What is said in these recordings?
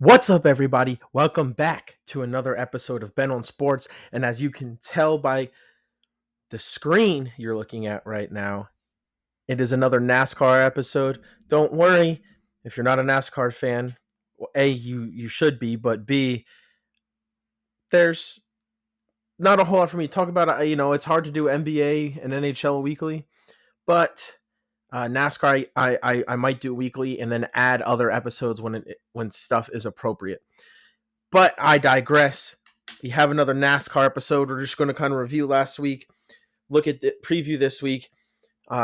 What's up, everybody? Welcome back to another episode of Ben on Sports. And as you can tell by the screen you're looking at right now, it is another NASCAR episode. Don't worry if you're not a NASCAR fan. Well, A, you should be, but B, there's not a whole lot for me to talk about. It's hard to do NBA and NHL weekly, but NASCAR I might do weekly and then add other episodes when stuff is appropriate. But I digress. We have another NASCAR episode. We're just going to kind of review last week, look at the preview this week.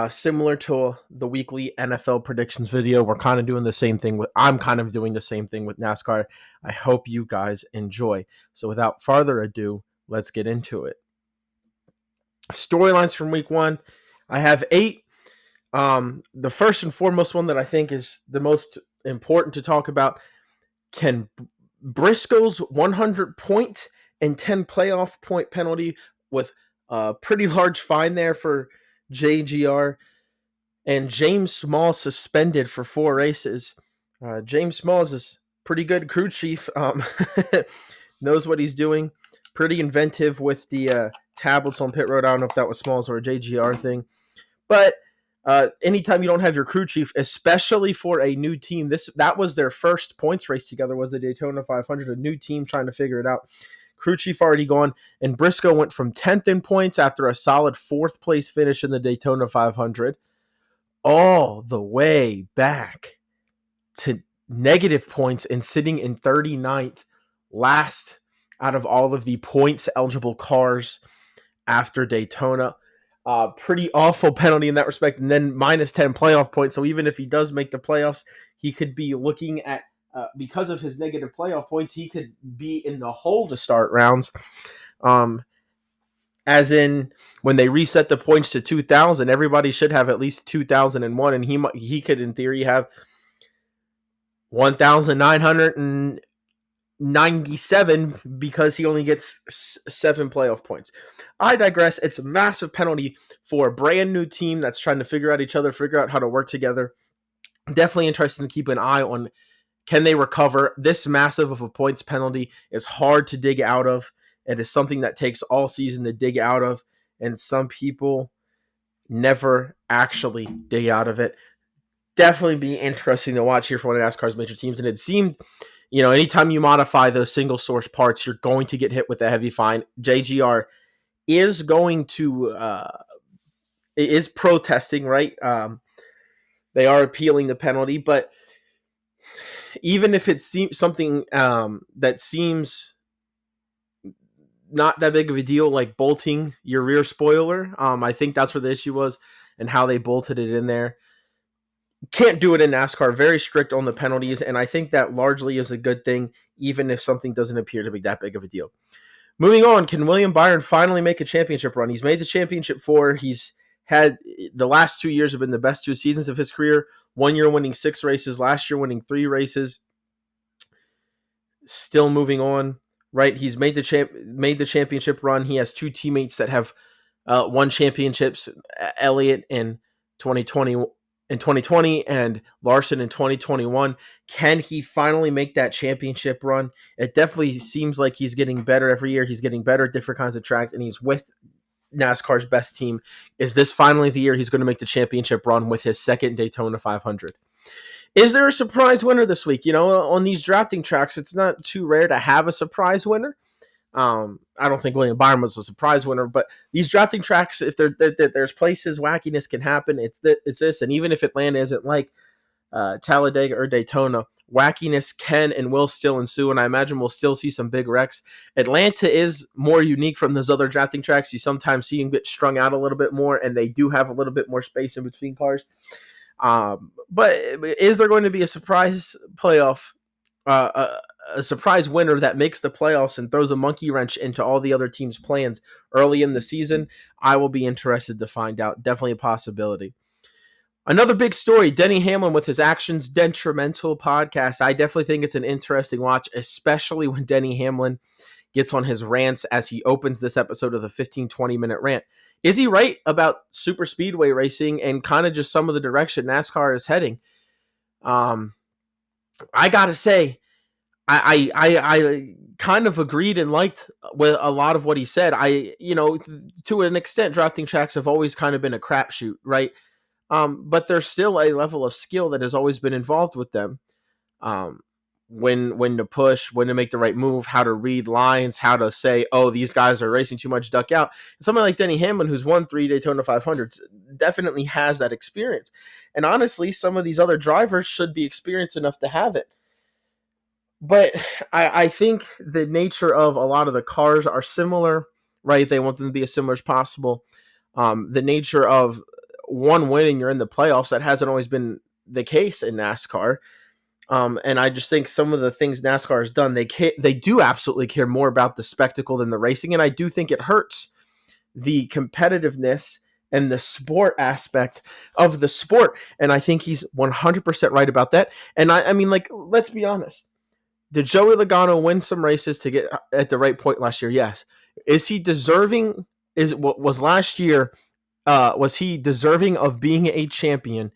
Similar to the weekly NFL predictions video, we're kind of doing the same thing I'm kind of doing the same thing with NASCAR. I hope you guys enjoy. So without further ado, let's get into it. Storylines from week one. I have 8. The first and foremost one that I think is the most important to talk about: can Briscoe's 100 point and 10 playoff point penalty with a pretty large fine there for JGR, and James Small suspended for 4 races. James Smalls is pretty good crew chief, knows what he's doing. Pretty inventive with the tablets on pit road. I don't know if that was Smalls or a JGR thing, but anytime you don't have your crew chief, especially for a new team, that was their first points race together, was the Daytona 500, a new team trying to figure it out. Crew chief already gone, and Briscoe went from 10th in points after a solid 4th place finish in the Daytona 500 all the way back to negative points and sitting in 39th, last out of all of the points eligible cars after Daytona. Pretty awful penalty in that respect, and then minus 10 playoff points. So even if he does make the playoffs, he could be looking at, because of his negative playoff points, he could be in the hole to start rounds. As in, when they reset the points to 2,000, everybody should have at least 2,001, and he could, in theory, have 1,997 because he only gets 7 playoff points. I digress. It's a massive penalty for a brand new team that's trying to figure out each other, figure out how to work together. Definitely interesting to keep an eye on. Can they recover? This massive of a points penalty is hard to dig out of. It is something that takes all season to dig out of, and some people never actually dig out of it. Definitely be interesting to watch here for one of NASCAR's major teams, and it seemed, anytime you modify those single source parts, you're going to get hit with a heavy fine. JGR is going to is protesting, right? They are appealing the penalty, but even if it seems something that seems not that big of a deal, like bolting your rear spoiler, I think that's where the issue was and how they bolted it in there. Can't do it in NASCAR. Very strict on the penalties, and I think that largely is a good thing, even if something doesn't appear to be that big of a deal. Moving on, can William Byron finally make a championship run? He's made the championship 4. He's had the last 2 years have been the best 2 seasons of his career. 1 year winning 6 races, last year winning 3 races. Still moving on, right? He's made the championship run. He has 2 teammates that have won championships, Elliott in 2020 and Larson in 2021. Can he finally make that championship run? It definitely seems like he's getting better every year. He's getting better at different kinds of tracks, and he's with NASCAR's best team. Is this finally the year he's going to make the championship run with his second Daytona 500? Is there a surprise winner this week? On these drafting tracks, it's not too rare to have a surprise winner. I don't think William Byron was a surprise winner, but these drafting tracks, if there's places wackiness can happen, it's this. And even if Atlanta isn't like Talladega or Daytona, wackiness can and will still ensue, and I imagine we'll still see some big wrecks. Atlanta is more unique from those other drafting tracks. You sometimes see them get strung out a little bit more, and they do have a little bit more space in between cars. But is there going to be a surprise playoff, a surprise winner that makes the playoffs and throws a monkey wrench into all the other teams' plans early in the season? I will be interested to find out. Definitely a possibility. Another big story, Denny Hamlin with his Actions Detrimental podcast. I definitely think it's an interesting watch, especially when Denny Hamlin gets on his rants as he opens this episode of the 15-20 minute rant. Is he right about super speedway racing and kind of just some of the direction NASCAR is heading? I got to say, I kind of agreed and liked with a lot of what he said. To an extent, drafting tracks have always kind of been a crapshoot, right? But there's still a level of skill that has always been involved with them. Um, when to push, when to make the right move, how to read lines, how to say, oh, these guys are racing too much, duck out. And somebody like Denny Hamlin, who's won 3 Daytona 500s, definitely has that experience. And honestly, some of these other drivers should be experienced enough to have it. But I think the nature of a lot of the cars are similar, right? They want them to be as similar as possible. The nature of one winning, you're in the playoffs, that hasn't always been the case in NASCAR. And I just think some of the things NASCAR has done, they do absolutely care more about the spectacle than the racing, and I do think it hurts the competitiveness and the sport aspect of the sport. And I think he's 100% right about that. And I mean, like, let's be honest. Did Joey Logano win some races to get at the right point last year? Yes. Is he deserving? Is what was last year? Was he deserving of being a champion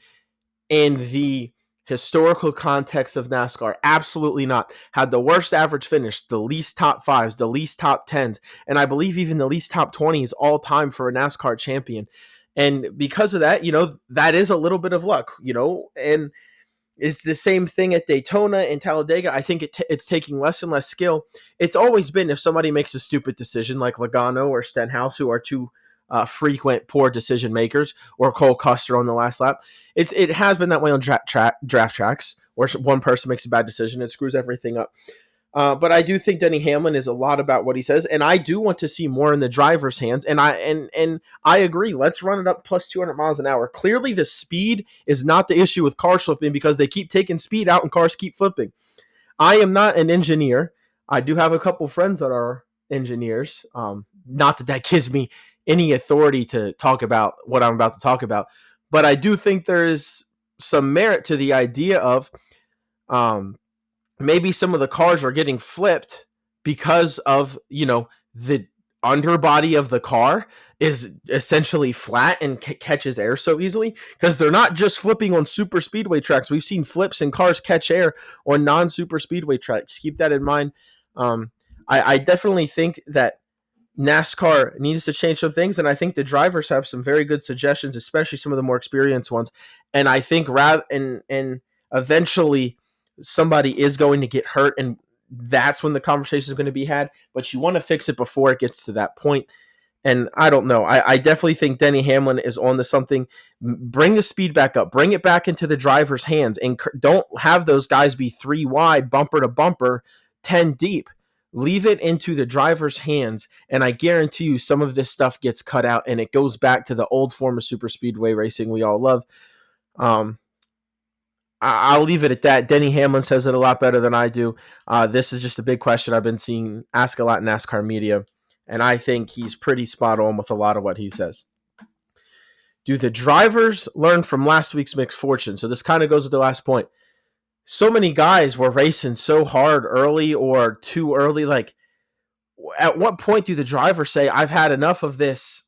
in the historical context of NASCAR? Absolutely not. Had the worst average finish, the least top fives, the least top tens, and I believe even the least top 20s all time for a NASCAR champion. And because of that, that is a little bit of luck, and it's the same thing at Daytona and Talladega. I think it's taking less and less skill. It's always been, if somebody makes a stupid decision like Logano or Stenhouse, who are two frequent poor decision makers, or Cole Custer on the last lap, it has been that way on draft tracks, where one person makes a bad decision, it screws everything up. But I do think Denny Hamlin is a lot about what he says, and I do want to see more in the driver's hands. And I agree. Let's run it up plus 200 miles an hour. Clearly, the speed is not the issue with cars flipping, because they keep taking speed out and cars keep flipping. I am not an engineer. I do have a couple friends that are engineers. Not that gives me any authority to talk about what I'm about to talk about, but I do think there is some merit to the idea of maybe some of the cars are getting flipped because of, the underbody of the car is essentially flat and catches air so easily, because they're not just flipping on super speedway tracks. We've seen flips and cars catch air on non-super speedway tracks. Keep that in mind. I definitely think that NASCAR needs to change some things, and I think the drivers have some very good suggestions, especially some of the more experienced ones. And I think and eventually somebody is going to get hurt, and that's when the conversation is going to be had. But you want to fix it before it gets to that point. And I don't know. I definitely think Denny Hamlin is on to something. Bring the speed back up. Bring it back into the driver's hands, and don't have those guys be 3 wide, bumper to bumper, 10 deep. Leave it into the driver's hands, and I guarantee you some of this stuff gets cut out, and it goes back to the old form of super speedway racing we all love. I'll leave it at that. Denny Hamlin says it a lot better than I do. This is just a big question I've been seeing asked a lot in NASCAR media, and I think he's pretty spot on with a lot of what he says. Do the drivers learn from last week's misfortune? So this kind of goes with the last point. So many guys were racing so hard early or too early. Like, at what point do the drivers say, I've had enough of this?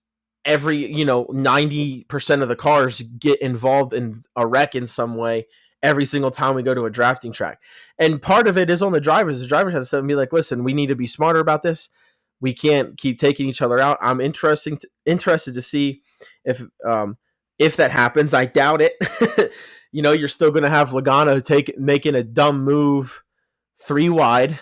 Every 90% of the cars get involved in a wreck in some way every single time we go to a drafting track. And part of it is on the drivers. The drivers have to be like, listen, we need to be smarter about this. We can't keep taking each other out. I'm interested to see if that happens. I doubt it. You're still going to have Logano making a dumb move 3 wide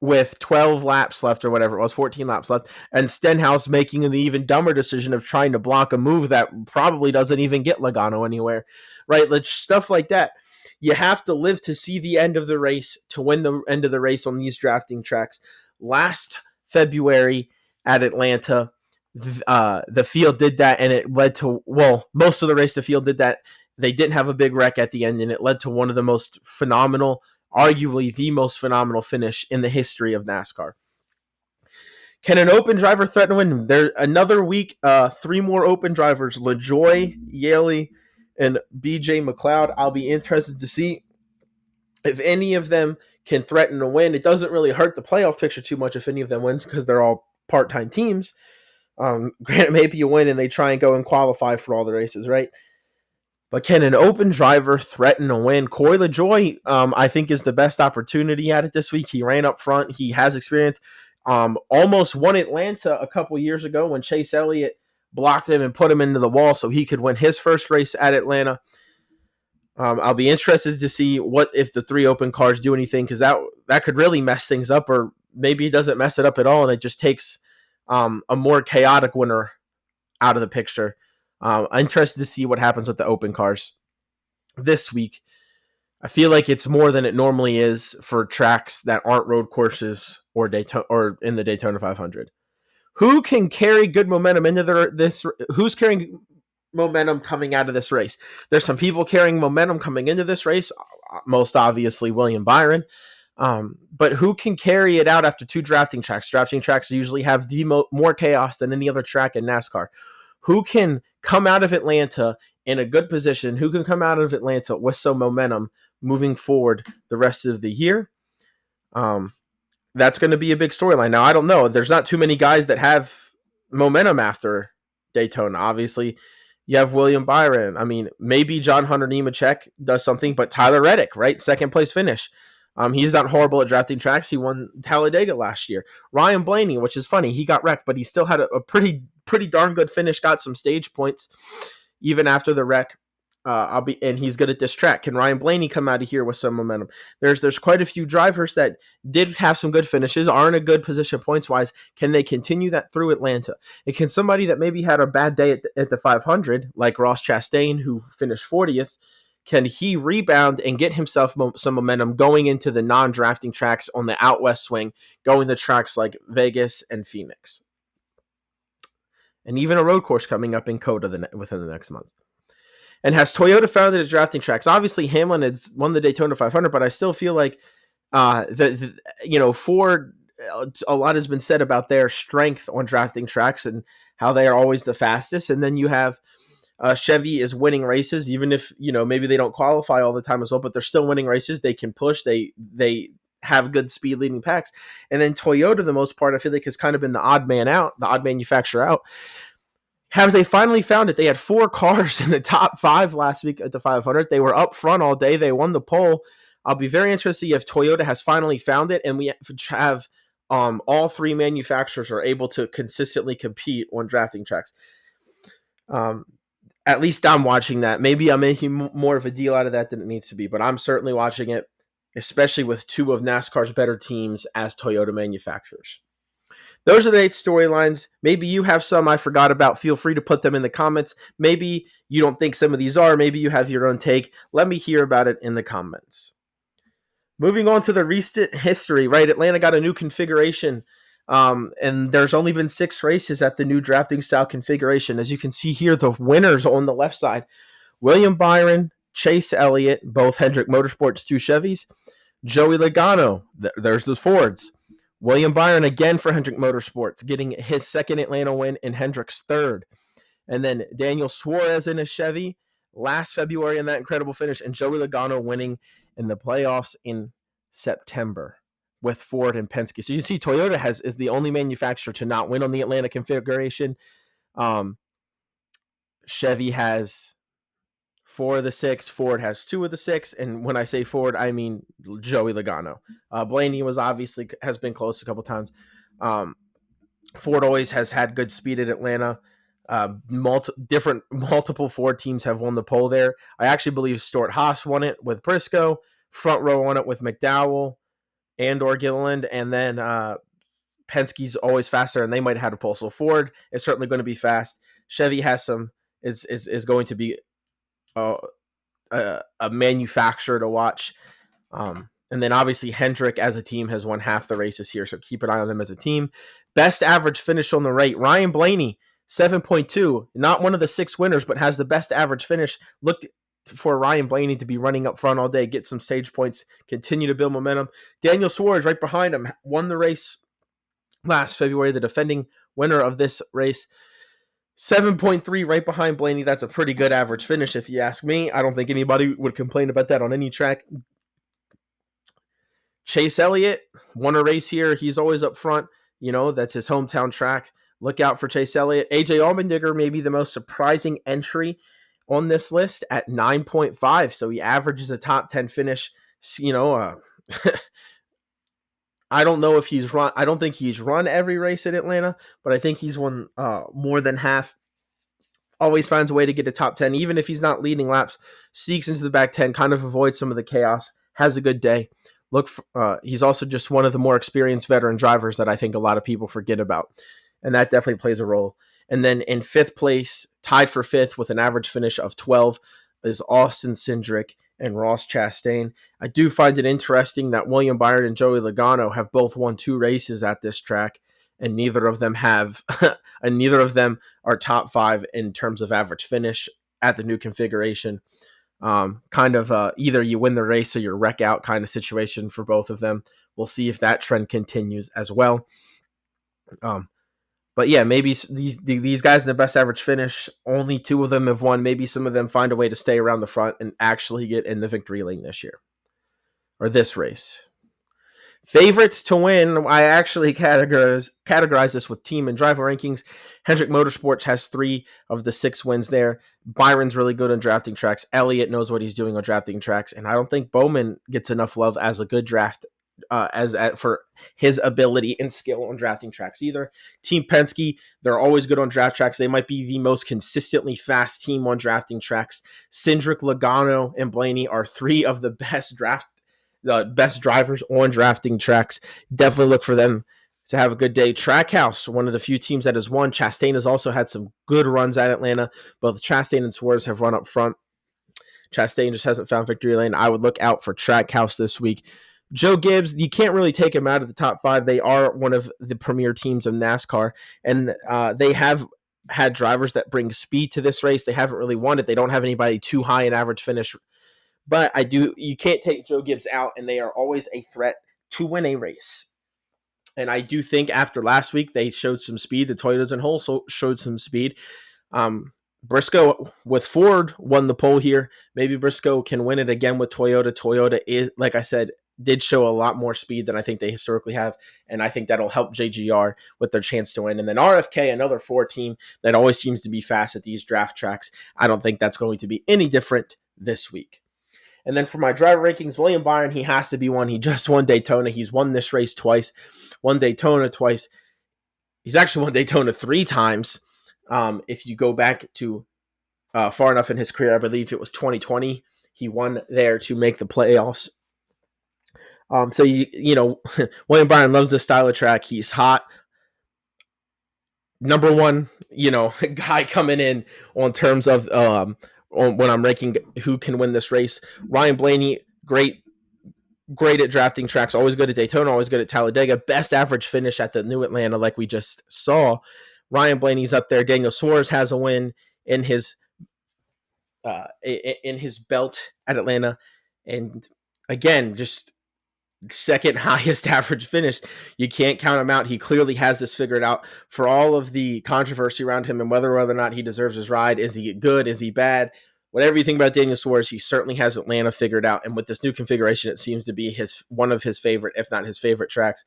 with 12 laps left, or whatever it was, 14 laps left, and Stenhouse making the even dumber decision of trying to block a move that probably doesn't even get Logano anywhere, right? Like, stuff like that. You have to live to see the end of the race to win the end of the race on these drafting tracks. Last February at Atlanta, the field did that, and it led to, most of the race the field did that. They didn't have a big wreck at the end, and it led to one of the most phenomenal, arguably the most phenomenal finish in the history of NASCAR. Can an open driver threaten to win? There another week, 3 more open drivers, LaJoy, Yaley, and BJ McLeod. I'll be interested to see if any of them can threaten to win. It doesn't really hurt the playoff picture too much if any of them wins, because they're all part-time teams. Granted, maybe you win and they try and go and qualify for all the races, right? But can an open driver threaten a win? Corey LaJoie, I think, is the best opportunity at it this week. He ran up front. He has experience. Almost won Atlanta a couple years ago when Chase Elliott blocked him and put him into the wall so he could win his first race at Atlanta. I'll be interested to see what if the 3 open cars do anything, because that could really mess things up, or maybe it doesn't mess it up at all and it just takes a more chaotic winner out of the picture. I'm interested to see what happens with the open cars this week. I feel like it's more than it normally is for tracks that aren't road courses or Daytona or in the Daytona 500. Who can carry good momentum into this? Who's carrying momentum coming out of this race? There's some people carrying momentum coming into this race. Most obviously, William Byron. But who can carry it out after 2 drafting tracks? Drafting tracks usually have the more chaos than any other track in NASCAR. Who can come out of Atlanta in a good position? Who can come out of Atlanta with some momentum moving forward the rest of the year? That's going to be a big storyline. Now, I don't know. There's not too many guys that have momentum after Daytona. Obviously, you have William Byron. I mean, maybe John Hunter Nemechek does something, but Tyler Reddick, right? Second place finish. He's not horrible at drafting tracks. He won Talladega last year. Ryan Blaney, which is funny, he got wrecked, but he still had a pretty darn good finish. Got some stage points even after the wreck. And he's good at this track. Can Ryan Blaney come out of here with some momentum? There's quite a few drivers that did have some good finishes, are in a good position points wise. Can they continue that through Atlanta? And can somebody that maybe had a bad day at the 500, like Ross Chastain, who finished 40th, can he rebound and get himself some momentum going into the non-drafting tracks on the out west swing, going to tracks like Vegas and Phoenix? And even a road course coming up in COTA within the next month. And has Toyota found it at drafting tracks? Obviously, Hamlin has won the Daytona 500, but I still feel like Ford, a lot has been said about their strength on drafting tracks and how they are always the fastest. And then you have Chevy is winning races, even if, maybe they don't qualify all the time as well, but they're still winning races. They can push. They have good speed leading packs. And then Toyota, the most part, I feel like has kind of been the odd man out, the odd manufacturer out. Have they finally found it? They had 4 cars in the top 5 last week at the 500. They were up front all day. They won the pole. I'll be very interested to see if Toyota has finally found it and we have all 3 manufacturers are able to consistently compete on drafting tracks. At least I'm watching that. Maybe I'm making more of a deal out of that than it needs to be, but I'm certainly watching it, especially with 2 of NASCAR's better teams as Toyota manufacturers. Those are the 8 storylines. Maybe you have some I forgot about. Feel free to put them in the comments. Maybe you don't think some of these are. Maybe you have your own take. Let me hear about it in the comments. Moving on to the recent history, right? Atlanta got a new configuration, and there's only been 6 races at the new drafting style configuration. As you can see here, the winners on the left side, William Byron, Chase Elliott, both Hendrick Motorsports, 2 Chevys, Joey Logano, there's the Fords, William Byron again for Hendrick Motorsports, getting his second Atlanta win and Hendrick's third. And then Daniel Suarez in a Chevy last February in that incredible finish, and Joey Logano winning in the playoffs in September with Ford and Penske. So you see Toyota is the only manufacturer to not win on the Atlanta configuration. Chevy has 4 of the 6. Ford has 2 of the 6. And when I say Ford, I mean Joey Logano. Blaney has been close a couple times. Ford always has had good speed at Atlanta. Multiple Ford teams have won the pole there. I actually believe Stuart Haas won it with Briscoe. Front row won it with McDowell and or Gilliland. And then Penske's always faster, and they might have had a pole. So Ford is certainly going to be fast. Chevy has is going to be a manufacturer to watch. And then obviously Hendrick as a team has won half the races here, so keep an eye on them as a team. Best average finish on the rate, Ryan Blaney, 7.2. Not one of the 6 winners, but has the best average finish. Look for Ryan Blaney to be running up front all day, get some stage points, continue to build momentum. Daniel Suarez right behind him, won the race last February, the defending winner of this race. 7.3 right behind Blaney. That's a pretty good average finish if you ask me. I don't think anybody would complain about that on any track. Chase Elliott won a race here. He's always up front. That's his hometown track. Look out for Chase Elliott. AJ Allmendinger may be the most surprising entry on this list at 9.5. So he averages a top 10 finish. You know, I don't know if he's run. I don't think he's run every race at Atlanta, but I think he's won more than half. Always finds a way to get a top 10, even if he's not leading laps. Sneaks into the back 10, kind of avoids some of the chaos. Has a good day. He's also just one of the more experienced veteran drivers that I think a lot of people forget about, and that definitely plays a role. And then in fifth place, tied for fifth with an average finish of 12, is Austin Cindric and Ross Chastain. I do find it interesting that William Byron and Joey Logano have both won 2 races at this track, and neither of them have, and neither of them are top 5 in terms of average finish at the new configuration. Kind of either you win the race or you wreck out kind of situation for both of them. We'll see if that trend continues as well. But yeah, maybe these guys in the best average finish, only 2 of them have won. Maybe some of them find a way to stay around the front and actually get in the victory lane this year or this race. Favorites to win, I actually categorize this with team and driver rankings. Hendrick Motorsports has 3 of the 6 wins there. Byron's really good on drafting tracks. Elliott knows what he's doing on drafting tracks, and I don't think Bowman gets enough love as a good draft for his ability and skill on drafting tracks either. Team Penske, they're always good on draft tracks. They might be the most consistently fast team on drafting tracks. Cindric, Logano, and Blaney are 3 of the best drivers on drafting tracks. Definitely look for them to have a good day. Trackhouse, one of the few teams that has won. Chastain has also had some good runs at Atlanta. Both Chastain and Suarez have run up front. Chastain just hasn't found victory lane. I would look out for Trackhouse this week. Joe Gibbs, you can't really take him out of the top 5. They are one of the premier teams of NASCAR, and they have had drivers that bring speed to this race. They haven't really won it. They don't have anybody too high in average finish, but you can't take Joe Gibbs out, and they are always a threat to win a race. And I do think after last week, they showed some speed. The Toyotas and Hull showed some speed. Briscoe with Ford won the pole here. Maybe Briscoe can win it again with Toyota. Toyota is, like I said, did show a lot more speed than I think they historically have, and I think that'll help JGR with their chance to win. And then RFK, another Ford team that always seems to be fast at these draft tracks. I don't think that's going to be any different this week. And then for my driver rankings, William Byron, he has to be one. He just won Daytona. He's won this race twice, won Daytona twice. He's actually won Daytona 3 times. If you go back to far enough in his career, I believe it was 2020. He won there to make the playoffs. So William Byron loves this style of track. He's hot. Number one, guy coming in on terms of when I'm ranking who can win this race. Ryan Blaney, great at drafting tracks. Always good at Daytona. Always good at Talladega. Best average finish at the New Atlanta, like we just saw. Ryan Blaney's up there. Daniel Suarez has a win in his belt at Atlanta, and again, just second highest average finish. You can't count him out. He clearly has this figured out. For all of the controversy around him and whether or not he deserves his ride, is he good? Is he bad? Whatever you think about Daniel Suarez, he certainly has Atlanta figured out. And with this new configuration, it seems to be one of his favorite, if not his favorite tracks.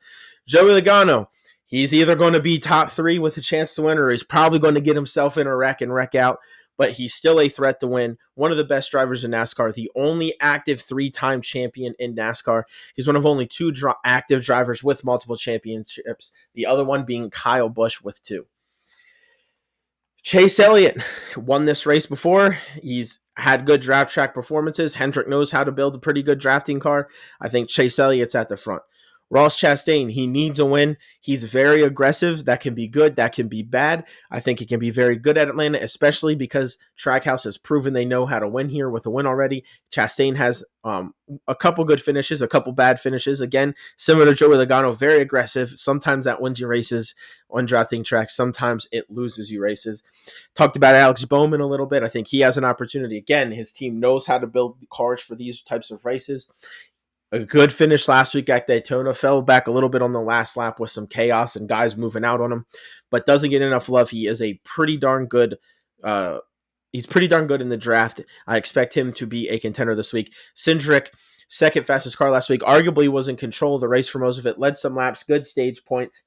Joey Logano, he's either going to be top 3 with a chance to win, or he's probably going to get himself in a wreck and wreck out. But he's still a threat to win. One of the best drivers in NASCAR, the only active 3-time champion in NASCAR. He's one of only 2 active drivers with multiple championships, the other one being Kyle Busch with 2. Chase Elliott won this race before. He's had good draft track performances. Hendrick knows how to build a pretty good drafting car. I think Chase Elliott's at the front. Ross Chastain, he needs a win. He's very aggressive. That can be good. That can be bad. I think he can be very good at Atlanta, especially because Trackhouse has proven they know how to win here with a win already. Chastain has a couple good finishes, a couple bad finishes. Again, similar to Joey Logano, very aggressive. Sometimes that wins you races on drafting tracks. Sometimes it loses you races. Talked about Alex Bowman a little bit. I think he has an opportunity. Again, his team knows how to build cars for these types of races. A good finish last week at Daytona. Fell back a little bit on the last lap with some chaos and guys moving out on him, but doesn't get enough love. He is a pretty darn good. He's pretty darn good in the draft. I expect him to be a contender this week. Cindric, second fastest car last week, arguably was in control of the race for most of it. Led some laps, good stage points.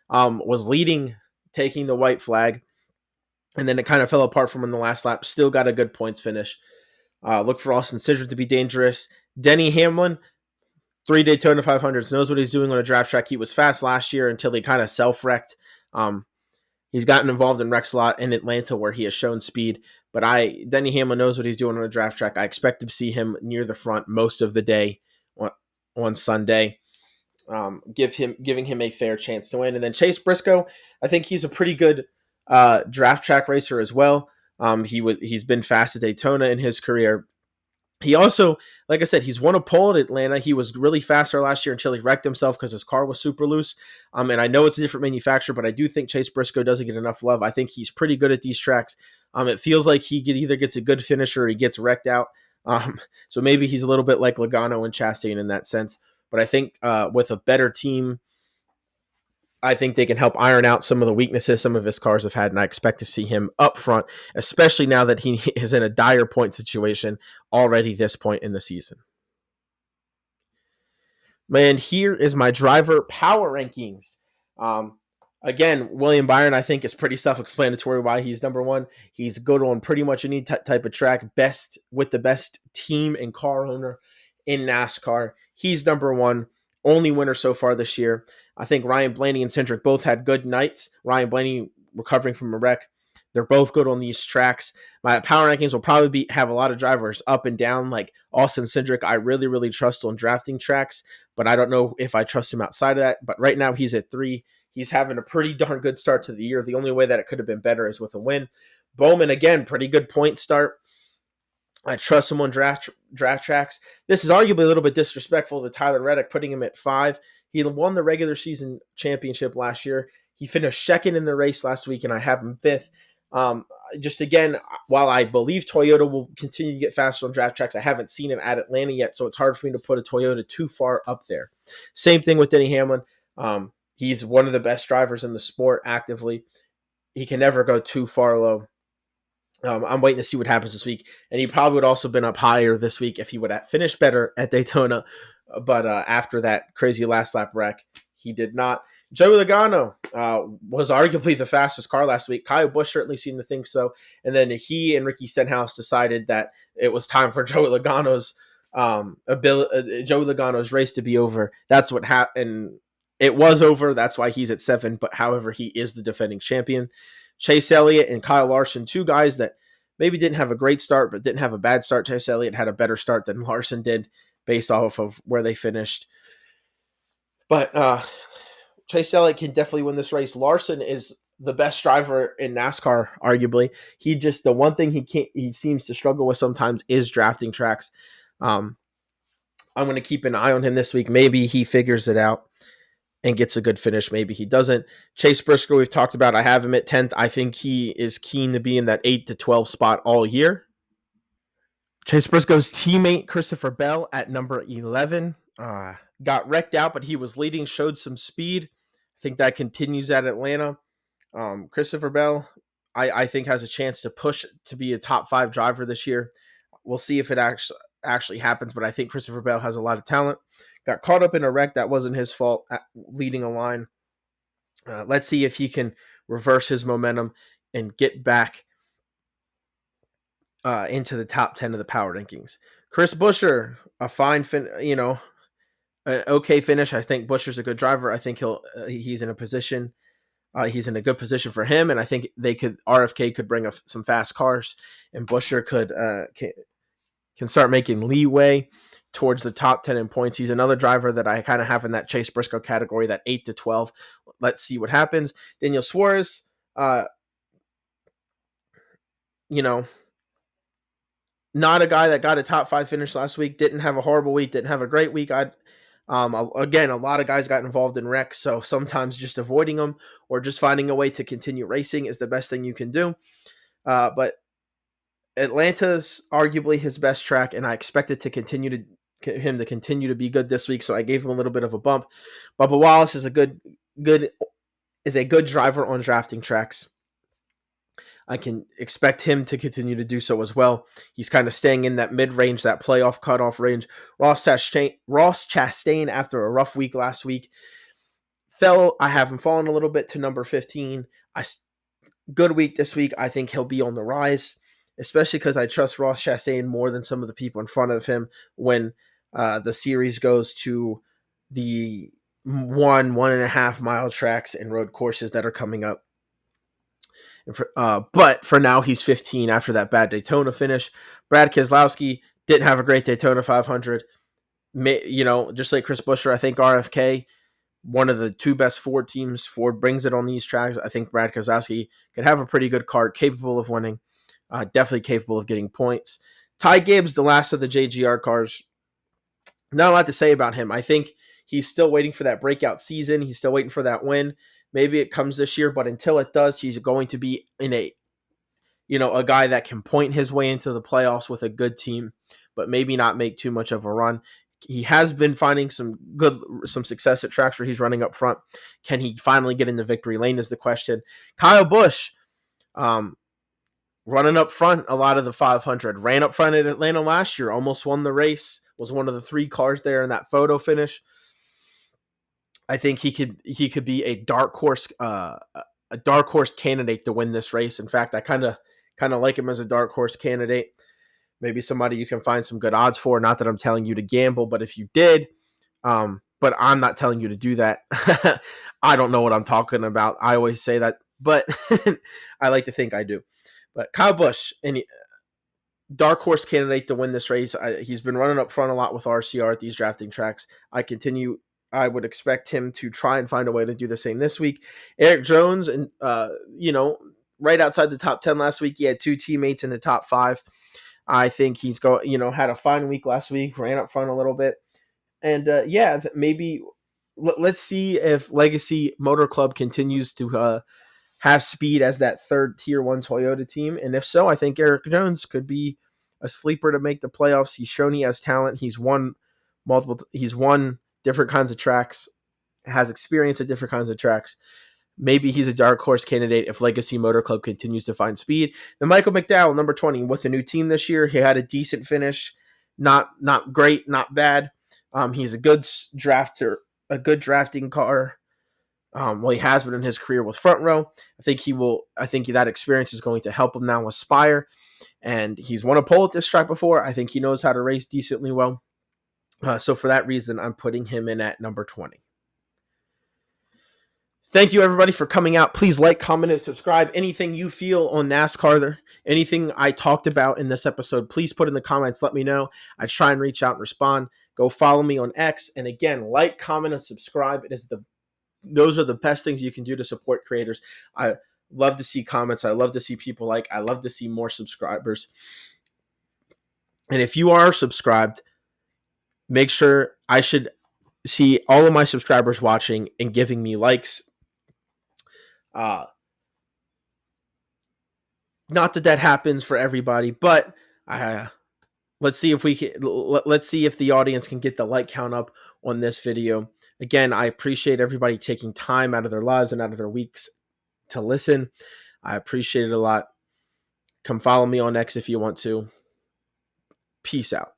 Was leading, taking the white flag. and then it kind of fell apart from him in the last lap. Still got a good points finish. Look for Austin Cindric to be dangerous. Denny Hamlin, 3 Daytona 500s, knows what he's doing on a draft track. He was fast last year until he kind of self-wrecked. He's gotten involved in wrecks a lot in Atlanta where he has shown speed. But Denny Hamlin knows what he's doing on a draft track. I expect to see him near the front most of the day on Sunday. Giving him a fair chance to win. And then Chase Briscoe, I think he's a pretty good draft track racer as well. He's been fast at Daytona in his career. He also, like I said, he's won a pole at Atlanta. He was really faster last year until he wrecked himself because his car was super loose. And I know it's a different manufacturer, but I do think Chase Briscoe doesn't get enough love. I think he's pretty good at these tracks. It feels like he either gets a good finish or he gets wrecked out. So maybe he's a little bit like Logano and Chastain in that sense. But I think with a better team, I think they can help iron out some of the weaknesses some of his cars have had, and I expect to see him up front, especially now that he is in a dire point situation already this point in the season. Man, here is my driver power rankings. Again, William Byron, I think, is pretty self-explanatory why he's number one. He's good on pretty much any type of track, best with the best team and car owner in NASCAR. He's number one, only winner so far this year. I think Ryan Blaney and Cindric both had good nights. Ryan Blaney recovering from a wreck. They're both good on these tracks. My power rankings will probably have a lot of drivers up and down. Like Austin Cindric, I really, really trust on drafting tracks, but I don't know if I trust him outside of that. But right now he's at 3. He's having a pretty darn good start to the year. The only way that it could have been better is with a win. Bowman, again, pretty good point start. I trust him on draft tracks. This is arguably a little bit disrespectful to Tyler Reddick, putting him at 5. He won the regular season championship last year. He finished second in the race last week, and I have him 5th. Just again, while I believe Toyota will continue to get faster on draft tracks, I haven't seen it at Atlanta yet, so it's hard for me to put a Toyota too far up there. Same thing with Denny Hamlin. He's one of the best drivers in the sport actively. He can never go too far low. I'm waiting to see what happens this week. And he probably would also been up higher this week if he would have finished better at Daytona. But after that crazy last lap wreck, he did not. Joey Logano was arguably the fastest car last week. Kyle Busch certainly seemed to think so. And then he and Ricky Stenhouse decided that it was time for Joey Logano's race to be over. That's what happened. It was over. That's why he's at 7. But however, he is the defending champion. Chase Elliott and Kyle Larson, 2 guys that maybe didn't have a great start, but didn't have a bad start. Chase Elliott had a better start than Larson did based off of where they finished. But Chase Elliott can definitely win this race. Larson is the best driver in NASCAR, arguably. The one thing he seems to struggle with sometimes is drafting tracks. I'm going to keep an eye on him this week. Maybe he figures it out and gets a good finish. Maybe he doesn't. Chase Briscoe, we've talked about. I have him at 10th. I think he is keen to be in that 8 to 12 spot all year. Chase Briscoe's teammate, Christopher Bell, at number 11. Got wrecked out, but he was leading, showed some speed. I think that continues at Atlanta. Christopher Bell, I think, has a chance to push to be a top 5 driver this year. We'll see if it actually happens, but I think Christopher Bell has a lot of talent. Got caught up in a wreck that wasn't his fault, leading a line. Let's see if he can reverse his momentum and get back into the top 10 of the power rankings. Chris Buescher, a fine an okay finish. I think Buescher's a good driver. I think he's in a position. He's in a good position for him, and I think RFK could bring some fast cars, and Buescher can start making leeway towards the top 10 in points. He's another driver that I kind of have in that Chase Briscoe category, that 8 to 12. Let's see what happens. Daniel Suarez, not a guy that got a top 5 finish last week. Didn't have a horrible week. Didn't have a great week. Again, a lot of guys got involved in wrecks, so sometimes just avoiding them or just finding a way to continue racing is the best thing you can do. But Atlanta's arguably his best track, and I expect it to continue to be good this week. So I gave him a little bit of a bump. Bubba Wallace is a good driver on drafting tracks. I can expect him to continue to do so as well. He's kind of staying in that mid-range, that playoff cutoff range. Ross Chastain, after a rough week last week, I have him falling a little bit to number 15. Good week this week. I think he'll be on the rise, especially because I trust Ross Chastain more than some of the people in front of him when the series goes to the 1.5 mile tracks and road courses that are coming up. But for now, he's 15 after that bad Daytona finish. Brad Keselowski didn't have a great Daytona 500. Just like Chris Buescher, I think RFK, one of the two best Ford teams. Ford brings it on these tracks. I think Brad Keselowski could have a pretty good car, capable of winning, definitely capable of getting points. Ty Gibbs, the last of the JGR cars, not a lot to say about him. I think he's still waiting for that breakout season. He's still waiting for that win. Maybe it comes this year, but until it does, he's going to be in a guy that can point his way into the playoffs with a good team, but maybe not make too much of a run. He has been finding some success at tracks where he's running up front. Can he finally get into victory lane is the question. Kyle Busch, running up front a lot of the 500, ran up front at Atlanta last year, almost won the race, was one of the 3 cars there in that photo finish. I think he could be a dark horse candidate to win this race. In fact, I kind of like him as a dark horse candidate. Maybe somebody you can find some good odds for. Not that I'm telling you to gamble, but if you did, but I'm not telling you to do that. I don't know what I'm talking about. I always say that, but I like to think I do. But Kyle Busch, any dark horse candidate to win this race. He's been running up front a lot with RCR at these drafting tracks. I would expect him to try and find a way to do the same this week. Eric Jones, and right outside the top 10 last week, he had 2 teammates in the top 5. I think he's had a fine week last week, ran up front a little bit. And maybe let's see if Legacy Motor Club continues to have speed as that third tier 1 Toyota team. And if so, I think Eric Jones could be a sleeper to make the playoffs. He's shown he has talent. He's won different kinds of tracks, has experience at different kinds of tracks. Maybe he's a dark horse candidate if Legacy Motor Club continues to find speed. Then Michael McDowell, number 20, with a new team this year. He had a decent finish. Not great, not bad. He's a good drafter, a good drafting car. He has been in his career with Front Row. I think that experience is going to help him now aspire. And he's won a pole at this track before. I think he knows how to race decently well. So for that reason, I'm putting him in at number 20. Thank you, everybody, for coming out. Please like, comment, and subscribe. Anything you feel on NASCAR, anything I talked about in this episode, please put in the comments. Let me know. I try and reach out and respond. Go follow me on X. And again, like, comment, and subscribe. Those are the best things you can do to support creators. I love to see comments. I love to see people like. I love to see more subscribers. And if you are subscribed, make sure I should see all of my subscribers watching and giving me likes. Not that happens for everybody, but let's see if the audience can get the like count up on this video. Again, I appreciate everybody taking time out of their lives and out of their weeks to listen. I appreciate it a lot. Come follow me on X if you want to. Peace out.